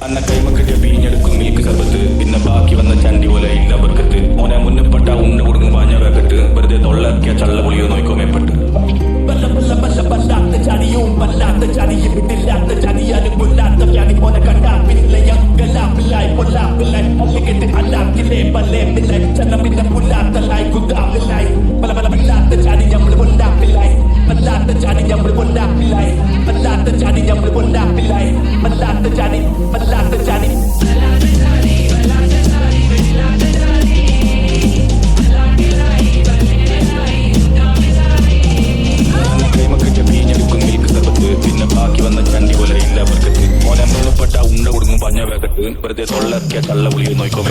അന്ന കൈമക്കിട്ടിയ പീഞ്ഞെടുക്കും milk സർബത്ത് പിന്നെ ബാക്കി വന്ന ചണ്ടി പോലെ ഇല്ല ബർക്കത്ത് ഓനെ മുന്നപ്പെട്ട ഉണ്ട കൊടുക്കും പാഞ്ഞ വേക്കട്ട് വെറുതെ തൊള്ളക്കിയ ചള്ള പുളിയോ നോക്കോ മേപ്പെട്ട് വല്ലാത്ത ചടിയും വല്ലാത്ത ചടിയും വിട്ടില്ലാത്ത ചടിയാലും കൊല്ലാത്ത വ്യാധി പോലെ കണ്ടാപ്പില്ലേ ഗലാപ്പില്ലായി പൊല്ലാപ്പില്ലായി അല്ലിക്കെട്ട് അല്ലാത്തില്ലേ പല്ലേപ്പില്ലായി ചന്നമിന്റെ പുല്ലാത്തല്ലായി കുതാപ്പില്ലായി പല പല വല്ലാത്ത ചടി നമ്മൾ കൊല്ലാപ്പില്ലായി വല്ലാത്ത ചടി നമ്മൾ കൊല്ലാപ്പില്ലായി വല്ലാത്ത ചടി നമ്മൾ കൊല്ലാപ്പില്ലായി വല്ലാത്ത ചടി വല്ലാത്ത ചടി പിന്നെ ബാക്കി വന്ന ചണ്ടി പോലെ ഇല്ല ബർക്കത്ത് ഓനെ മുന്നപ്പെട്ട ഉണ്ട കൊടുക്കും പാഞ്ഞ വേക്കട്ട് വെറുതെ തൊള്ളക്കിയ ചള്ള പുളിയോ നോക്കോ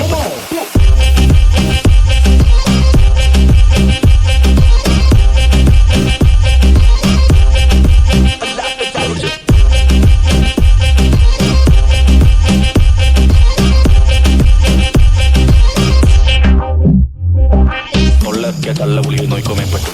തൊള്ളക്കിയ ചള്ള പുളിയോ നോക്കോ മേപ്പെട്ടു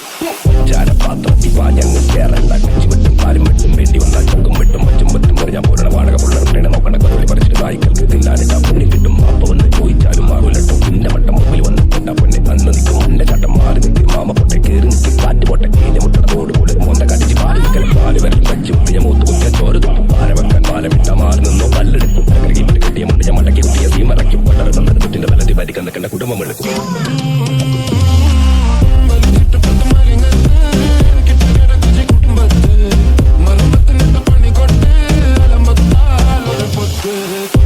ചാരപാത്രത്തിൽ പാഞ്ഞങ്ങ് കേറണ്ട കച്ചി വെട്ടും പാലും വെട്ടും വേണ്ടി വന്നാൽ ചക്കും വെട്ടും മറ്റും വെട്ടും പറഞ്ഞാൽ പോരണ വാടക പുള്ളറിനെ നോക്കണ കഥകളി പറിച്ചിട്ട് നായ്ക്കൾക്ക് തിന്നാനിട്ട പൊന്നി കിട്ടും അപ്പ വന്ന് ചോദിച്ചാലും മാറൂലട്ടോ പിന്നെ വട്ടം മുമ്പിൽ വന്ന് പൊട്ടാ പൊന്നെ അന്ന് നിൽക്കും എന്റെ ചട്ടം മാറി നിൽക്കും മാമ പൊട്ടെ കയറി നിൽക്കും കാറ്റ് പൊട്ടെ കീഞ്ഞ മുട്ടണ തോട് പോലെ മോന്ത കടിച്ച് പാല് നിൽക്കലും പാല് വരലും കച്ചു കുട്ടിയ മൂത്ത് കുത്തിയ ചോറ് തുപ്പും പാല വെക്കാൻ പാലമിട്ട മാറി നിന്നോ കല്ലെടുക്കും കരകി മറ്റു കിട്ടിയ മുണ്ടിയ മടക്കി കുട്ടിയ സീമറയ്ക്കും വളരെ തന്നത് കുട്ടിന്റെ തലത്തിൽ വരിക്കാൻ നിൽക്കേണ്ട കുടുംബം എടുക്കും Good.